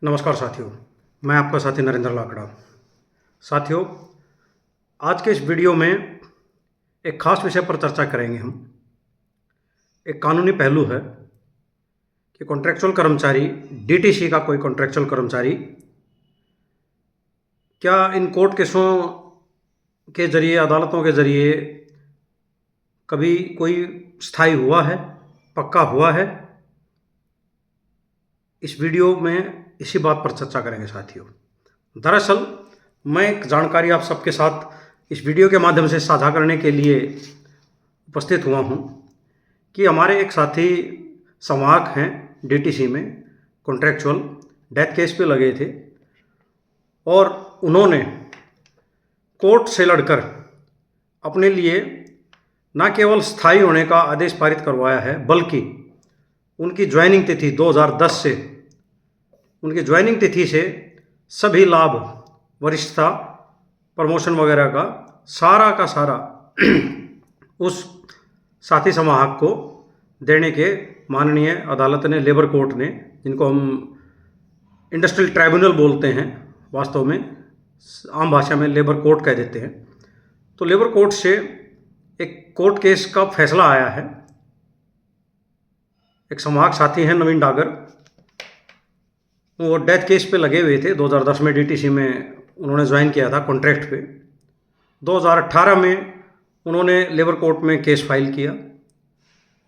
नमस्कार साथियों, मैं आपका साथी नरेंद्र लाकड़ा। साथियों, आज के इस वीडियो में एक ख़ास विषय पर चर्चा करेंगे हम। एक कानूनी पहलू है कि कॉन्ट्रैक्चुअल कर्मचारी, डीटीसी का कोई कॉन्ट्रैक्चुअल कर्मचारी क्या इन कोर्ट केसों के ज़रिए, अदालतों के ज़रिए कभी कोई स्थायी हुआ है, पक्का हुआ है। इस वीडियो में इसी बात पर चर्चा करेंगे साथियों। दरअसल मैं एक जानकारी आप सबके साथ इस वीडियो के माध्यम से साझा करने के लिए उपस्थित हुआ हूं कि हमारे एक साथी संवाहक हैं डीटीसी में, कॉन्ट्रैक्चुअल डेथ केस पे लगे थे और उन्होंने कोर्ट से लड़कर अपने लिए न केवल स्थायी होने का आदेश पारित करवाया है, बल्कि उनकी ज्वाइनिंग तिथि 2010 से, उनकी ज्वाइनिंग तिथि से सभी लाभ, वरिष्ठता, प्रमोशन वगैरह का सारा उस साथी समाहक को देने के माननीय अदालत ने, लेबर कोर्ट ने, जिनको हम इंडस्ट्रियल ट्राइब्यूनल बोलते हैं, वास्तव में आम भाषा में लेबर कोर्ट कह देते हैं, तो लेबर कोर्ट से एक कोर्ट केस का फैसला आया है। एक समाहक साथी हैं नवीन डागर, वो डेथ केस पे लगे हुए थे। 2010 में डीटीसी में उन्होंने ज्वाइन किया था कॉन्ट्रैक्ट पे। 2018 में उन्होंने लेबर कोर्ट में केस फाइल किया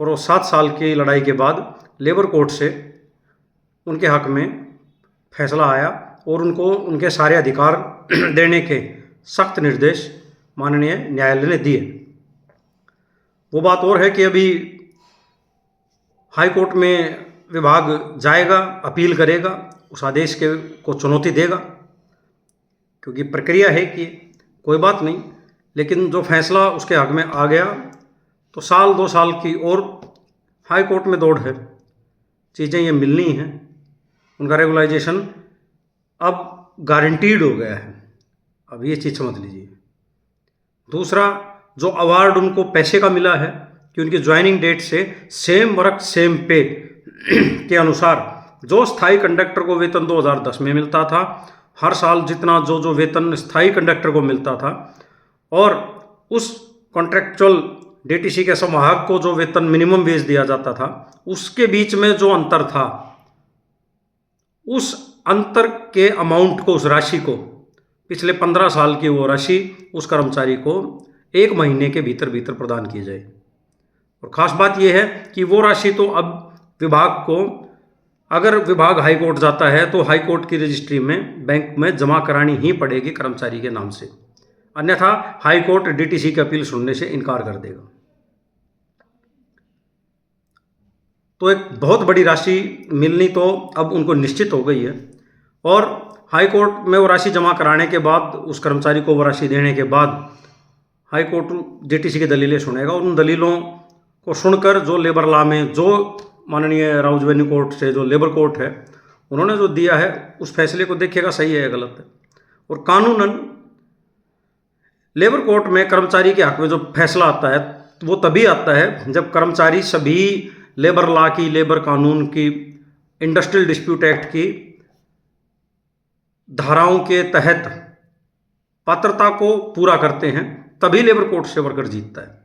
और वो 7 साल की लड़ाई के बाद लेबर कोर्ट से उनके हक में फैसला आया और उनको उनके सारे अधिकार देने के सख्त निर्देश माननीय न्यायालय ने दिए। वो बात और है कि अभी हाई कोर्ट में विभाग जाएगा, अपील करेगा, उस आदेश को चुनौती देगा, क्योंकि प्रक्रिया है कि कोई बात नहीं, लेकिन जो फैसला उसके हक में आ गया तो साल 2 साल की और हाई कोर्ट में दौड़ है, चीज़ें ये मिलनी हैं, उनका रेगुलाइजेशन अब गारंटीड हो गया है। अब ये चीज़ समझ लीजिए। दूसरा, जो अवार्ड उनको पैसे का मिला है कि उनकी ज्वाइनिंग डेट से सेम वर्क सेम पे के अनुसार जो स्थायी कंडक्टर को वेतन 2010 में मिलता था, हर साल जितना जो वेतन स्थायी कंडक्टर को मिलता था, और उस कॉन्ट्रैक्चुअल डीटीसी के समाहक को जो वेतन मिनिमम वेज दिया जाता था, उसके बीच में जो अंतर था, उस अंतर के अमाउंट को, उस राशि को, पिछले 15 साल की वो राशि उस कर्मचारी को 1 महीने के भीतर प्रदान की जाए। और ख़ास बात यह है कि वो राशि तो अब विभाग को, अगर विभाग हाई कोर्ट जाता है तो हाई कोर्ट की रजिस्ट्री में, बैंक में जमा करानी ही पड़ेगी कर्मचारी के नाम से, अन्यथा हाई कोर्ट डीटीसी की अपील सुनने से इनकार कर देगा। तो एक बहुत बड़ी राशि मिलनी तो अब उनको निश्चित हो गई है और हाई कोर्ट में वो राशि जमा कराने के बाद, उस कर्मचारी को वो राशि देने के बाद हाई कोर्ट डीटीसी की दलीलें सुनेगा और उन दलीलों को सुनकर जो लेबर लॉ में, जो माननीय राउज वेन्यू कोर्ट से, जो लेबर कोर्ट है, उन्होंने जो दिया है, उस फैसले को देखिएगा सही है या गलत है। और कानूनन लेबर कोर्ट में कर्मचारी के हक में जो फैसला आता है वो तभी आता है जब कर्मचारी सभी लेबर लॉ की, लेबर कानून की, इंडस्ट्रियल डिस्प्यूट एक्ट की धाराओं के तहत पात्रता को पूरा करते हैं, तभी लेबर कोर्ट से वर्कर जीतता है।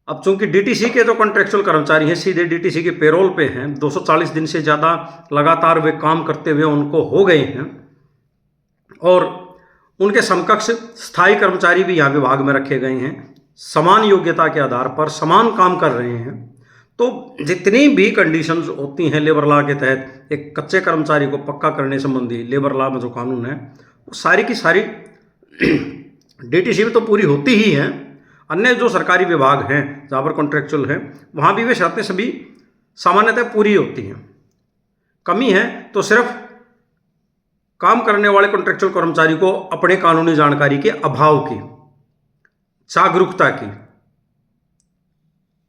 अब चूंकि डीटीसी के जो कॉन्ट्रैक्चुअल कर्मचारी हैं, सीधे डीटीसी के पेरोल पे हैं, 240 दिन से ज़्यादा लगातार वे काम करते हुए उनको हो गए हैं और उनके समकक्ष स्थायी कर्मचारी भी यहाँ विभाग में रखे गए हैं, समान योग्यता के आधार पर समान काम कर रहे हैं। तो जितनी भी कंडीशंस होती हैं लेबर लॉ के तहत एक कच्चे कर्मचारी को पक्का करने संबंधी, लेबर लॉ में जो कानून है, वो सारी की सारी डीटीसी में तो पूरी होती ही हैं। अन्य जो सरकारी विभाग हैं जहाँ पर कॉन्ट्रैक्चुअल हैं, वहाँ भी वे शर्तें सभी सामान्यतः पूरी होती हैं। कमी है तो सिर्फ काम करने वाले कॉन्ट्रैक्चुअल कर्मचारी को अपने कानूनी जानकारी के अभाव की, जागरूकता की,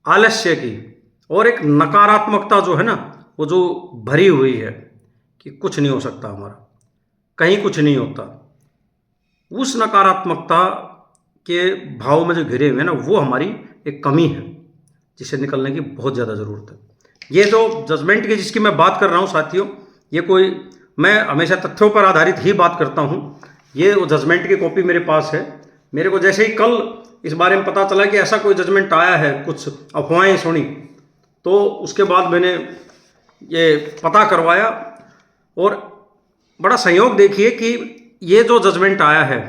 आलस्य की और एक नकारात्मकता जो है ना, वो जो भरी हुई है कि कुछ नहीं हो सकता हमारा, कहीं कुछ नहीं होता, उस नकारात्मकता के भाव में जो घिरे हुए हैं ना, वो हमारी एक कमी है जिससे निकलने की बहुत ज़्यादा ज़रूरत है। ये जो जजमेंट की जिसकी मैं बात कर रहा हूँ साथियों, ये कोई, मैं हमेशा तथ्यों पर आधारित ही बात करता हूँ। ये वो जजमेंट की कॉपी मेरे पास है। मेरे को जैसे ही कल इस बारे में पता चला कि ऐसा कोई जजमेंट आया है, कुछ अफवाहें सुनी, तो उसके बाद मैंने ये पता करवाया। और बड़ा संयोग देखिए कि ये जो जजमेंट आया है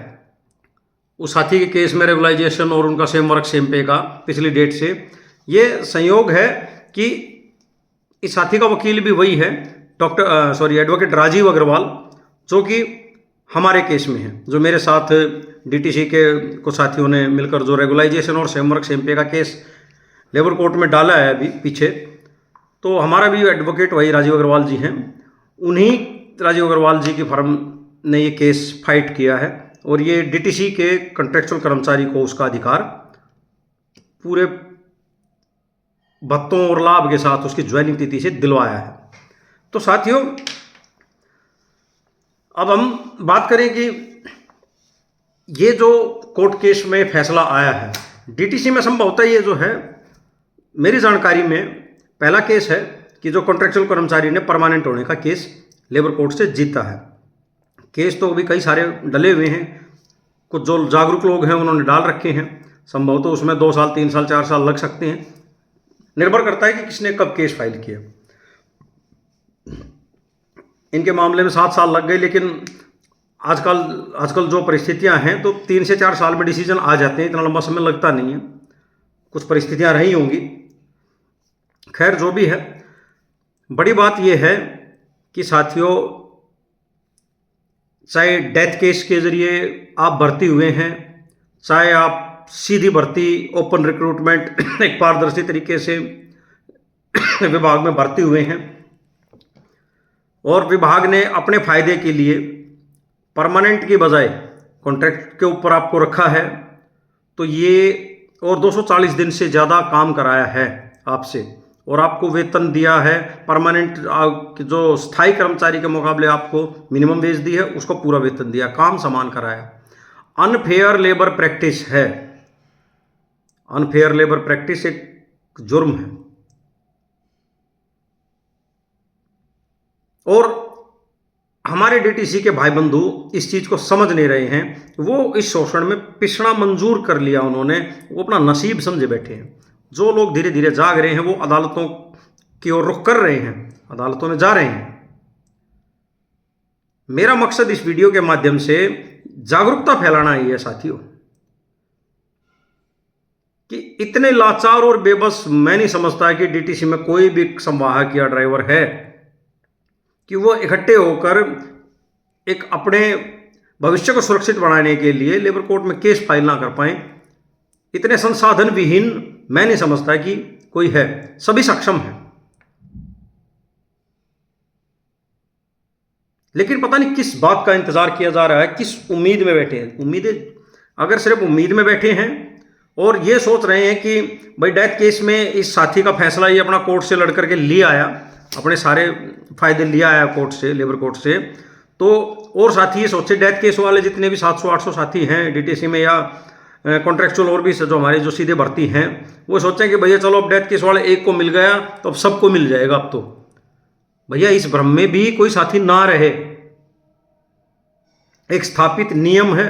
उस साथी के केस में रेगुलाइजेशन और उनका सेम वर्क सेम पे का पिछली डेट से, ये संयोग है कि इस साथी का वकील भी वही है, एडवोकेट राजीव अग्रवाल, जो कि हमारे केस में है, जो मेरे साथ डीटीसी के कुछ साथियों ने मिलकर जो रेगुलाइजेशन और सेम वर्क सेम पे का केस लेबर कोर्ट में डाला है अभी पीछे, तो हमारा भी एडवोकेट वही राजीव अग्रवाल जी हैं। उन्हीं राजीव अग्रवाल जी की फर्म ने ये केस फाइट किया है और ये डीटीसी के कॉन्ट्रेक्चुअल कर्मचारी को उसका अधिकार पूरे भत्तों और लाभ के साथ उसकी ज्वाइनिंग तिथि से दिलवाया है। तो साथियों, अब हम बात करें कि ये जो कोर्ट केस में फैसला आया है डीटीसी में, संभवतः ये जो है मेरी जानकारी में पहला केस है कि जो कॉन्ट्रेक्चुअल कर्मचारी ने परमानेंट होने का केस लेबर कोर्ट से जीता है। केस तो अभी कई सारे डले हुए हैं, कुछ जो जागरूक लोग हैं उन्होंने डाल रखे हैं, संभवतः उसमें 2 साल 3 साल 4 साल लग सकते हैं, निर्भर करता है कि किसने कब केस फाइल किया। इनके मामले में 7 साल लग गए, लेकिन आजकल जो परिस्थितियां हैं तो 3 से 4 साल में डिसीजन आ जाते हैं, इतना लंबा समय लगता नहीं है। कुछ परिस्थितियां रही होंगी, खैर जो भी है, बड़ी बात यह है कि साथियों, चाहे डेथ केस के जरिए आप भर्ती हुए हैं, चाहे आप सीधी भर्ती ओपन रिक्रूटमेंट एक पारदर्शी तरीके से विभाग में भर्ती हुए हैं और विभाग ने अपने फायदे के लिए परमानेंट की बजाय कॉन्ट्रैक्ट के ऊपर आपको रखा है, तो ये और 240 दिन से ज़्यादा काम कराया है आपसे और आपको वेतन दिया है परमानेंट, जो स्थायी कर्मचारी के मुकाबले आपको मिनिमम वेज दी है उसको पूरा वेतन दिया, काम समान कराया। अनफेयर लेबर प्रैक्टिस है, अनफेयर लेबर प्रैक्टिस एक जुर्म है और हमारे डीटीसी के भाई बंधु इस चीज को समझ नहीं रहे हैं। वो इस शोषण में पिसना मंजूर कर लिया उन्होंने, वो अपना नसीब समझे बैठे हैं। जो लोग धीरे धीरे जाग रहे हैं वो अदालतों की ओर रुख कर रहे हैं, अदालतों में जा रहे हैं। मेरा मकसद इस वीडियो के माध्यम से जागरूकता फैलाना ही है साथियों, कि इतने लाचार और बेबस मैं नहीं समझता कि डीटीसी में कोई भी संवाहक या ड्राइवर है कि वो इकट्ठे होकर एक अपने भविष्य को सुरक्षित बनाने के लिए लेबर कोर्ट में केस फाइल ना कर पाए। इतने संसाधन विहीन मैं नहीं समझता कि कोई है, सभी सक्षम है, लेकिन पता नहीं किस बात का इंतजार किया जा रहा है, किस उम्मीद में बैठे हैं। उम्मीदें, अगर सिर्फ उम्मीद में बैठे हैं और ये सोच रहे हैं कि भाई डेथ केस में इस साथी का फैसला ये अपना कोर्ट से लड़ करके ले आया, अपने सारे फायदे लिया आया कोर्ट से, लेबर कोर्ट से, तो और साथी ये सोचे डेथ केस वाले जितने भी 700-800 साथी हैं डीटीसी में या कॉन्ट्रेक्चुअल और भी जो हमारे जो सीधे भर्ती हैं, वो सोचें कि भैया चलो अब डेथ केस वाले एक को मिल गया तो अब सबको मिल जाएगा। अब तो भैया इस भ्रम में भी कोई साथी ना रहे। एक स्थापित नियम है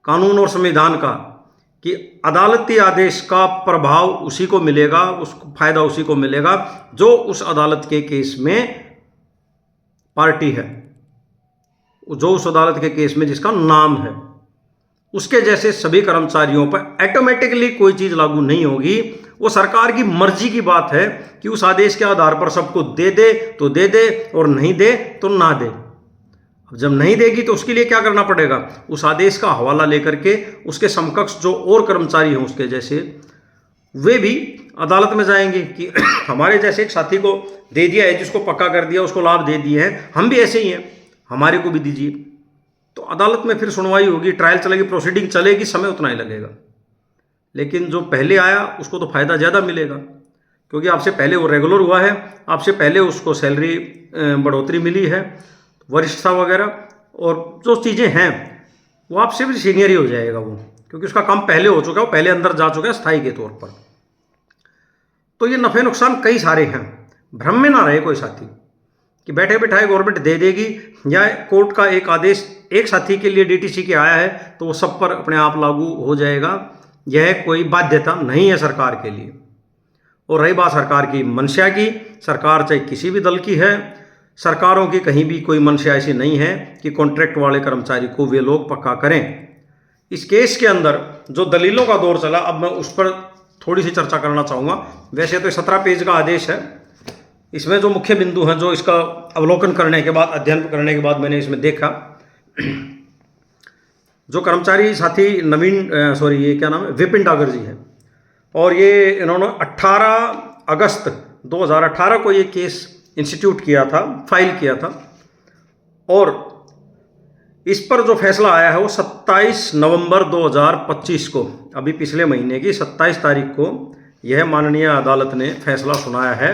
कानून और संविधान का कि अदालती आदेश का प्रभाव उसी को मिलेगा, उसको फायदा उसी को मिलेगा जो उस अदालत के केस में पार्टी है, जो उस अदालत के केस में जिसका नाम है। उसके जैसे सभी कर्मचारियों पर ऑटोमेटिकली कोई चीज लागू नहीं होगी। वो सरकार की मर्जी की बात है कि उस आदेश के आधार पर सबको दे दे तो दे दे और नहीं दे तो ना दे। अब जब नहीं देगी तो उसके लिए क्या करना पड़ेगा, उस आदेश का हवाला लेकर के उसके समकक्ष जो और कर्मचारी हैं उसके जैसे, वे भी अदालत में जाएंगे कि हमारे जैसे एक साथी को दे दिया है, जिसको पक्का कर दिया, उसको लाभ दे दिए हैं, हम भी ऐसे ही हैं, हमारे को भी दीजिए। तो अदालत में फिर सुनवाई होगी, ट्रायल चलेगी, प्रोसीडिंग चलेगी, समय उतना ही लगेगा। लेकिन जो पहले आया उसको तो फायदा ज़्यादा मिलेगा, क्योंकि आपसे पहले वो रेगुलर हुआ है, आपसे पहले उसको सैलरी बढ़ोतरी मिली है, वरिष्ठता वगैरह और जो चीज़ें हैं वो आपसे भी सीनियर ही हो जाएगा वो, क्योंकि उसका काम पहले हो चुका है, वो पहले अंदर जा चुका है स्थायी के तौर पर। तो ये नफ़े नुकसान कई सारे हैं। भ्रम में ना रहे कोई साथी कि बैठे बैठाए गवर्नमेंट दे देगी या कोर्ट का एक आदेश एक साथी के लिए डीटीसी के आया है तो वो सब पर अपने आप लागू हो जाएगा। यह कोई बाध्यता नहीं है सरकार के लिए। और रही बात सरकार की मंशा की, सरकार चाहे किसी भी दल की है, सरकारों की कहीं भी कोई मंशा ऐसी नहीं है कि कॉन्ट्रैक्ट वाले कर्मचारी को वे लोग पक्का करें। इस केस के अंदर जो दलीलों का दौर चला, अब मैं उस पर थोड़ी सी चर्चा करना चाहूँगा। वैसे तो 17 पेज का आदेश है, इसमें जो मुख्य बिंदु हैं जो इसका अवलोकन करने के बाद, अध्ययन करने के बाद मैंने इसमें देखा, जो कर्मचारी साथी ये क्या नाम है, विपिन डागर जी है, और ये इन्होंने 18 अगस्त 2018 को ये केस इंस्टीट्यूट किया था, फाइल किया था, और इस पर जो फैसला आया है वो 27 नवंबर 2025 को, अभी पिछले महीने की 27 तारीख को यह माननीय अदालत ने फैसला सुनाया है।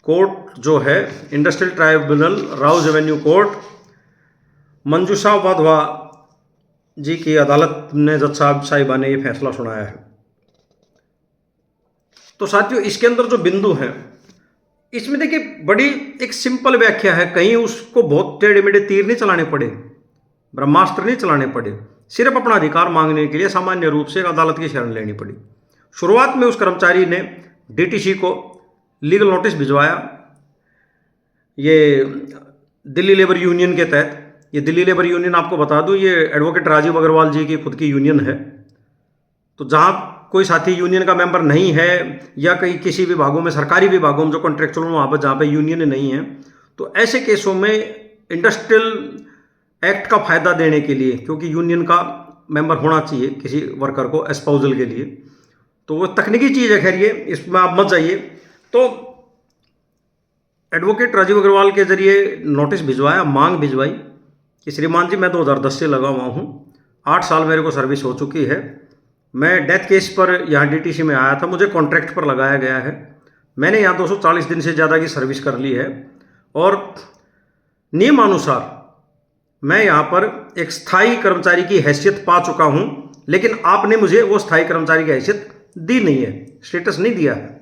कोर्ट जो है industrial tribunal Rouse Avenue court, Manjusha Wadhwa ji की अदालत ने, जज साहिबा ने ये फैसला सुनाया है। तो साथियों, इसके अंदर जो बिंदु हैं, इसमें देखिए बड़ी एक सिंपल व्याख्या है, कहीं उसको बहुत टेढ़े मेढ़े तीर नहीं चलाने पड़े, ब्रह्मास्त्र नहीं चलाने पड़े, सिर्फ अपना अधिकार मांगने के लिए सामान्य रूप से एक अदालत की शरण लेनी पड़ी। शुरुआत में उस कर्मचारी ने डीटीसी को लीगल नोटिस भिजवाया, ये दिल्ली लेबर यूनियन के तहत। ये दिल्ली लेबर यूनियन, आपको बता दूं, ये एडवोकेट राजीव अग्रवाल जी की खुद की यूनियन है। तो जहाँ कोई साथी यूनियन का मेंबर नहीं है या कहीं किसी विभागों में, सरकारी विभागों में जो कॉन्ट्रेक्चुअल, वहाँ पर जहाँ पे यूनियन नहीं है, तो ऐसे केसों में इंडस्ट्रियल एक्ट का फ़ायदा देने के लिए, क्योंकि यूनियन का मेंबर होना चाहिए किसी वर्कर को एस्पाउजल के लिए, तो वो तकनीकी चीज़ है, खैर ये इसमें आप मत जाइए। तो एडवोकेट राजीव अग्रवाल के जरिए नोटिस भिजवाया, मांग भिजवाई कि श्रीमान जी, मैं 2010 से लगा हुआ हूँ, 8 साल मेरे को सर्विस हो चुकी है, मैं डेथ केस पर यहाँ डीटीसी में आया था, मुझे कॉन्ट्रैक्ट पर लगाया गया है, मैंने यहाँ 240 दिन से ज़्यादा की सर्विस कर ली है, और नियमानुसार मैं यहाँ पर एक स्थायी कर्मचारी की हैसियत पा चुका हूँ, लेकिन आपने मुझे वो स्थायी कर्मचारी की हैसियत दी नहीं है, स्टेटस नहीं दिया है।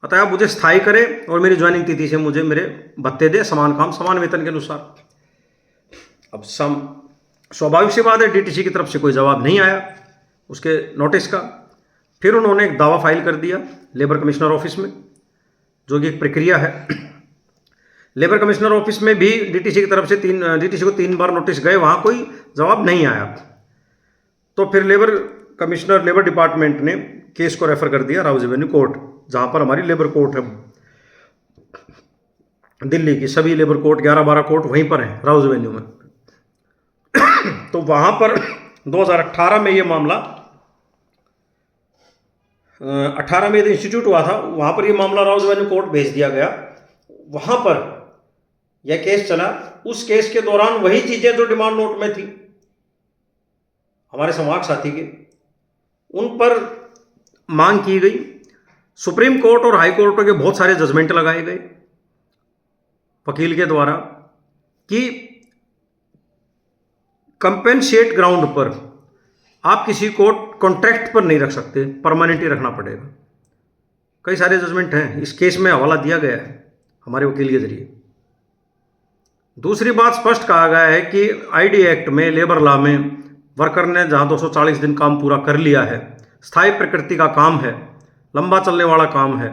अतः आप मुझे स्थायी करें और मेरी ज्वाइनिंग तिथि से मुझे मेरे भत्ते दे, समान काम समान वेतन के अनुसार। अब स्वाभाविक सी बात है, डीटीसी की तरफ से कोई जवाब नहीं आया उसके नोटिस का। फिर उन्होंने एक दावा फाइल कर दिया लेबर कमिश्नर ऑफिस में, जो कि एक प्रक्रिया है। लेबर कमिश्नर ऑफिस में भी डीटीसी की तरफ से डीटीसी को 3 बार नोटिस गए, वहाँ कोई जवाब नहीं आया। तो फिर लेबर डिपार्टमेंट ने केस को रेफर कर दिया राउज एवेन्यू कोर्ट, जहाँ पर हमारी लेबर कोर्ट है दिल्ली की, सभी लेबर कोर्ट 11-12 कोर्ट वहीं पर हैं राउज एवेन्यू में। तो वहाँ पर 2018 में ये मामला, 18 में इंस्टीट्यूट हुआ था, वहाँ पर ये मामला राउज एवेन्यू कोर्ट भेज दिया गया। वहाँ पर यह केस चला। उस केस के दौरान वही चीज़ें जो डिमांड नोट में थी हमारे संवाहक साथी के, उन पर मांग की गई। सुप्रीम कोर्ट और हाई कोर्टों के बहुत सारे जजमेंट लगाए गए वकील के द्वारा कि कंपेंसेट ग्राउंड पर आप किसी को कॉन्ट्रैक्ट पर नहीं रख सकते, परमानेंट ही रखना पड़ेगा। कई सारे जजमेंट हैं, इस केस में हवाला दिया गया है हमारे वकील के जरिए। दूसरी बात, स्पष्ट कहा गया है कि आईडी एक्ट में, लेबर लॉ में, वर्कर ने जहां 240 दिन काम पूरा कर लिया है, स्थायी प्रकृति का काम है, लंबा चलने वाला काम है,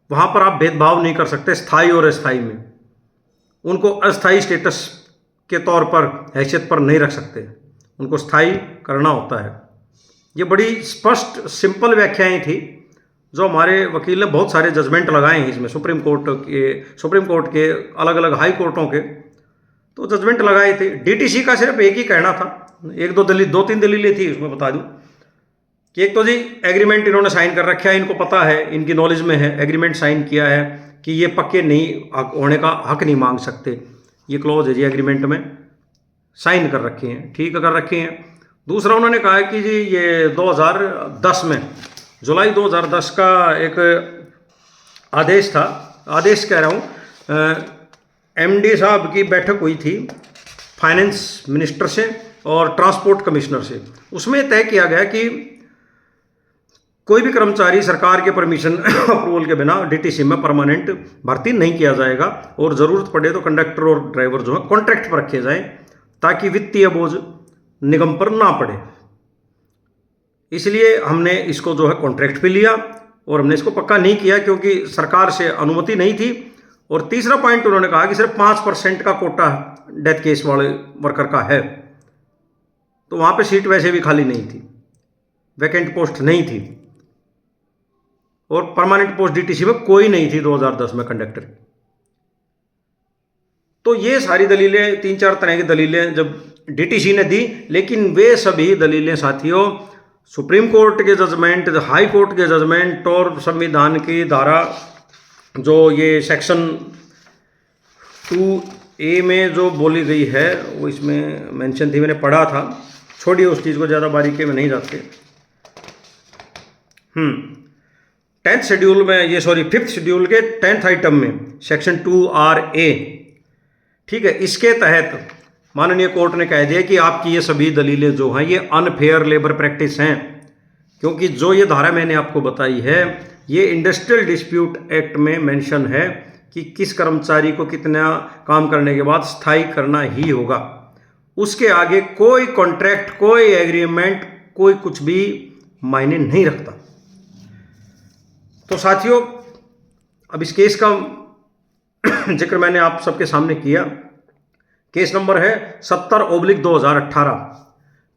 वहां पर आप भेदभाव नहीं कर सकते स्थायी और अस्थायी में। उनको अस्थायी स्टेटस के तौर पर, हैसियत पर नहीं रख सकते, उनको स्थायी करना होता है। ये बड़ी स्पष्ट सिंपल व्याख्याएं थी जो हमारे वकील ने बहुत सारे जजमेंट लगाए हैं इसमें, सुप्रीम कोर्ट के अलग अलग हाई कोर्टों के तो जजमेंट लगाए थे। डीटीसी का सिर्फ एक ही कहना था, 2-3 दलीलें थी उसमें, बता दूं कि एक तो जी एग्रीमेंट इन्होंने साइन कर रखा है, इनको पता है, इनकी नॉलेज में है, एग्रीमेंट साइन किया है कि ये पक्के नहीं होने का हक नहीं मांग सकते, ये क्लॉज है जी एग्रीमेंट में, साइन कर रखे हैं, ठीक कर रखे हैं। दूसरा उन्होंने कहा है कि जी ये 2010 में, जुलाई 2010 का एक आदेश था, आदेश कह रहा हूँ, एमडी साहब की बैठक हुई थी फाइनेंस मिनिस्टर से और ट्रांसपोर्ट कमिश्नर से। उसमें तय किया गया कि कोई भी कर्मचारी सरकार के परमिशन अप्रूवल के बिना डीटीसी में परमानेंट भर्ती नहीं किया जाएगा और ज़रूरत पड़े तो कंडक्टर और ड्राइवर जो है कॉन्ट्रैक्ट पर रखे जाएं, ताकि वित्तीय बोझ निगम पर ना पड़े। इसलिए हमने इसको जो है कॉन्ट्रैक्ट पे लिया और हमने इसको पक्का नहीं किया क्योंकि सरकार से अनुमति नहीं थी। और तीसरा पॉइंट उन्होंने कहा कि सिर्फ 5% का कोटा डेथ केस वाले वर्कर का है, तो वहाँ पे सीट वैसे भी खाली नहीं थी, वैकेंट पोस्ट नहीं थी और परमानेंट पोस्ट डीटीसी में कोई नहीं थी 2010 में कंडक्टर। तो ये सारी दलीलें, 3-4 तरह की दलीलें जब डीटीसी ने दी, लेकिन वे सभी दलीलें साथियों सुप्रीम कोर्ट के जजमेंट, हाई कोर्ट के जजमेंट और संविधान की धारा जो ये सेक्शन 2A में जो बोली गई है वो इसमें मेंशन थी, मैंने पढ़ा था, छोड़िए उस चीज़ को, ज़्यादा बारीकी में नहीं जाते। 10th शेड्यूल में ये 5th शेड्यूल के 10th आइटम में सेक्शन 2RA, ठीक है, इसके तहत माननीय कोर्ट ने कह दिया कि आपकी ये सभी दलीलें जो हैं ये अनफेयर लेबर प्रैक्टिस हैं, क्योंकि जो ये धारा मैंने आपको बताई है ये इंडस्ट्रियल डिस्प्यूट एक्ट में मेंशन है कि किस कर्मचारी को कितना काम करने के बाद स्थायी करना ही होगा, उसके आगे कोई कॉन्ट्रैक्ट, कोई एग्रीमेंट, कोई कुछ भी मायने नहीं रखता। तो साथियों अब इस केस का जिक्र मैंने आप सबके सामने किया। केस नंबर है 70/2018,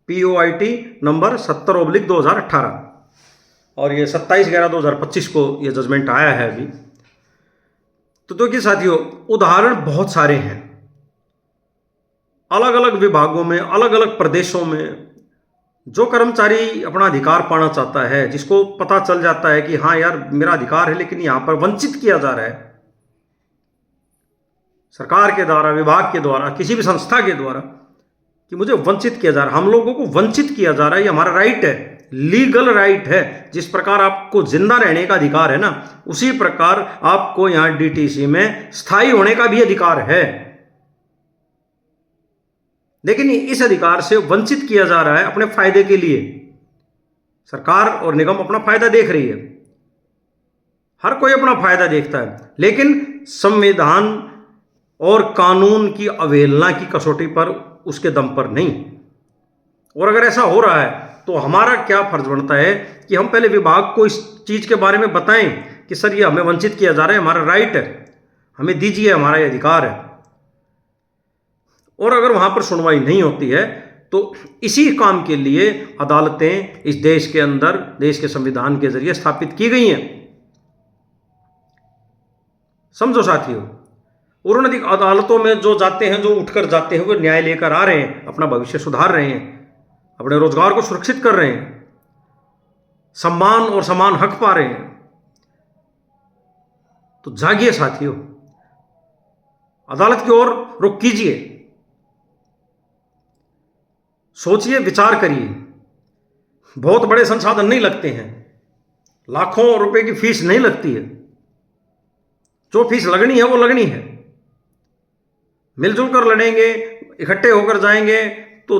POIT नंबर 70/2018 और ये 27/11/2025 को ये जजमेंट आया है अभी। तो देखिए साथियों, उदाहरण बहुत सारे हैं, अलग अलग विभागों में, अलग अलग प्रदेशों में जो कर्मचारी अपना अधिकार पाना चाहता है, जिसको पता चल जाता है कि हाँ यार मेरा अधिकार है लेकिन यहाँ पर वंचित किया जा रहा है सरकार के द्वारा, विभाग के द्वारा, किसी भी संस्था के द्वारा, कि मुझे वंचित किया जा रहा है, हम लोगों को वंचित किया जा रहा है, ये हमारा राइट है, लीगल राइट है। जिस प्रकार आपको जिंदा रहने का अधिकार है ना, उसी प्रकार आपको यहां डीटीसी में स्थायी होने का भी अधिकार है। लेकिन इस अधिकार से वंचित किया जा रहा है अपने फायदे के लिए। सरकार और निगम अपना फायदा देख रही है, हर कोई अपना फायदा देखता है, लेकिन संविधान और कानून की अवहेलना की कसौटी पर, उसके दम पर नहीं। और अगर ऐसा हो रहा है तो हमारा क्या फर्ज बनता है कि हम पहले विभाग को इस चीज के बारे में बताएं कि सर ये हमें वंचित किया जा रहा है, हमारा राइट है, हमें दीजिए, हमारा ये अधिकार है। और अगर वहां पर सुनवाई नहीं होती है तो इसी काम के लिए अदालतें इस देश के अंदर, देश के संविधान के जरिए स्थापित की गई हैं। समझो साथियों, और उन अदालतों में जो जाते हैं, जो उठकर जाते हैं, वो न्याय लेकर आ रहे हैं, अपना भविष्य सुधार रहे हैं, अपने रोजगार को सुरक्षित कर रहे हैं, सम्मान और समान हक पा रहे हैं। तो जागिए साथियों, अदालत की ओर रुख कीजिए, सोचिए, विचार करिए। बहुत बड़े संसाधन नहीं लगते हैं, लाखों रुपए की फीस नहीं लगती है, जो फीस लगनी है वो लगनी है। मिलजुल कर लड़ेंगे, इकट्ठे होकर जाएंगे तो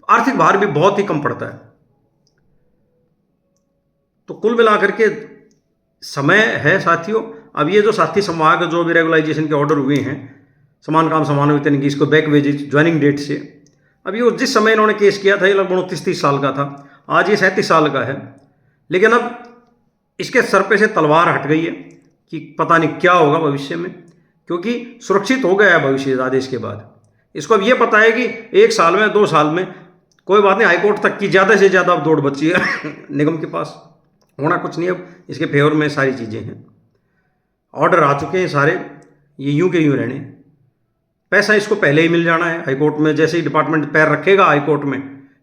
आर्थिक भार भी बहुत ही कम पड़ता है। तो कुल मिलाकर के समय है साथियों। अब ये जो साथी संवाद, जो भी रेगुलाइजेशन के ऑर्डर हुए हैं, समान काम समान वेतन की, इसको बैक वेजेज ज्वाइनिंग डेट से, अब ये जिस समय इन्होंने केस किया था ये लगभग 29-30 साल का था, आज ये 37 साल का है। लेकिन अब इसके सर पे से तलवार हट गई है कि पता नहीं क्या होगा भविष्य में, क्योंकि सुरक्षित हो गया है भविष्य इस आदेश के बाद। इसको अब ये पता है कि 1 साल में, 2 साल में कोई बात नहीं, हाईकोर्ट तक की ज़्यादा से ज़्यादा अब दौड़ बची है निगम के पास, होना कुछ नहीं, अब इसके फेवर में सारी चीज़ें हैं, ऑर्डर आ चुके हैं सारे, ये यूं के यूं रहने। पैसा इसको पहले ही मिल जाना है हाईकोर्ट में, जैसे ही डिपार्टमेंट पैर रखेगा हाईकोर्ट में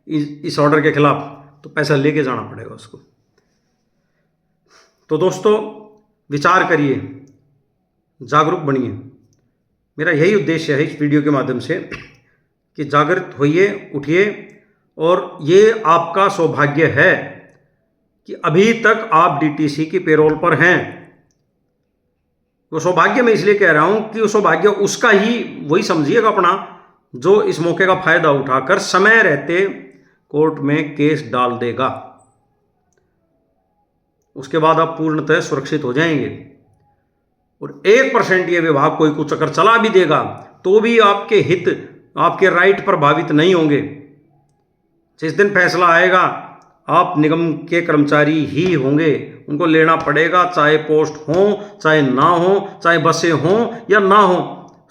इस ऑर्डर के खिलाफ, तो पैसा लेके जाना पड़ेगा उसको। तो दोस्तों विचार करिए, जागरूक बनिए। मेरा यही उद्देश्य है इस वीडियो के माध्यम से कि जागृत होइए, उठिए। और ये आपका सौभाग्य है कि अभी तक आप डीटीसी की पेरोल पर हैं। वो सौभाग्य मैं इसलिए कह रहा हूं कि वो सौभाग्य उसका ही, वही समझिएगा अपना, जो इस मौके का फायदा उठाकर समय रहते कोर्ट में केस डाल देगा। उसके बाद आप पूर्णतः सुरक्षित हो जाएंगे। और 1% ये विभाग कोई कुछ अगर चला भी देगा तो भी आपके हित, आपके राइट प्रभावित नहीं होंगे। जिस दिन फैसला आएगा आप निगम के कर्मचारी ही होंगे, उनको लेना पड़ेगा, चाहे पोस्ट हो चाहे ना हो, चाहे बसें हों या ना हो।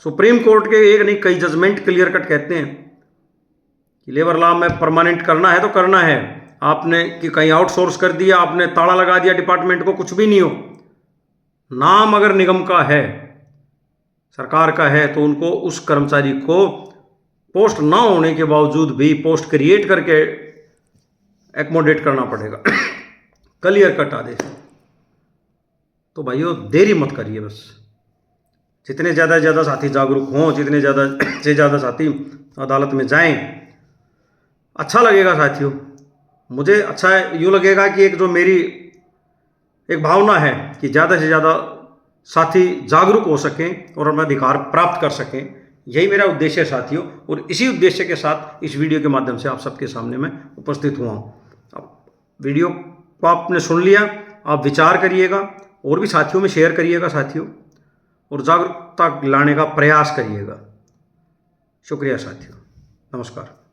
सुप्रीम कोर्ट के एक नहीं कई जजमेंट क्लियर कट कहते हैं कि लेबर लॉ में परमानेंट करना है तो करना है। आपने कि कहीं आउटसोर्स कर दिया, आपने ताला लगा दिया डिपार्टमेंट को, कुछ भी नहीं हो। नाम अगर निगम का है, सरकार का है, तो उनको उस कर्मचारी को पोस्ट ना होने के बावजूद भी पोस्ट क्रिएट करके एकोमोडेट करना पड़ेगा। क्लियर कट आदेश। तो भाइयों देरी मत करिए। बस जितने ज़्यादा साथी जागरूक हों, जितने ज़्यादा से ज़्यादा साथी अदालत में जाएं, अच्छा लगेगा साथियों। मुझे अच्छा यूँ लगेगा कि एक जो मेरी एक भावना है कि ज़्यादा से ज़्यादा साथी जागरूक हो सकें और अपना अधिकार प्राप्त कर सकें, यही मेरा उद्देश्य है साथियों। और इसी उद्देश्य के साथ इस वीडियो के माध्यम से आप सबके सामने मैं उपस्थित हुआ हूँ। अब वीडियो को आपने सुन लिया, आप विचार करिएगा और भी साथियों में शेयर करिएगा साथियों, और जागरूकता लाने का प्रयास करिएगा। शुक्रिया साथियों, नमस्कार।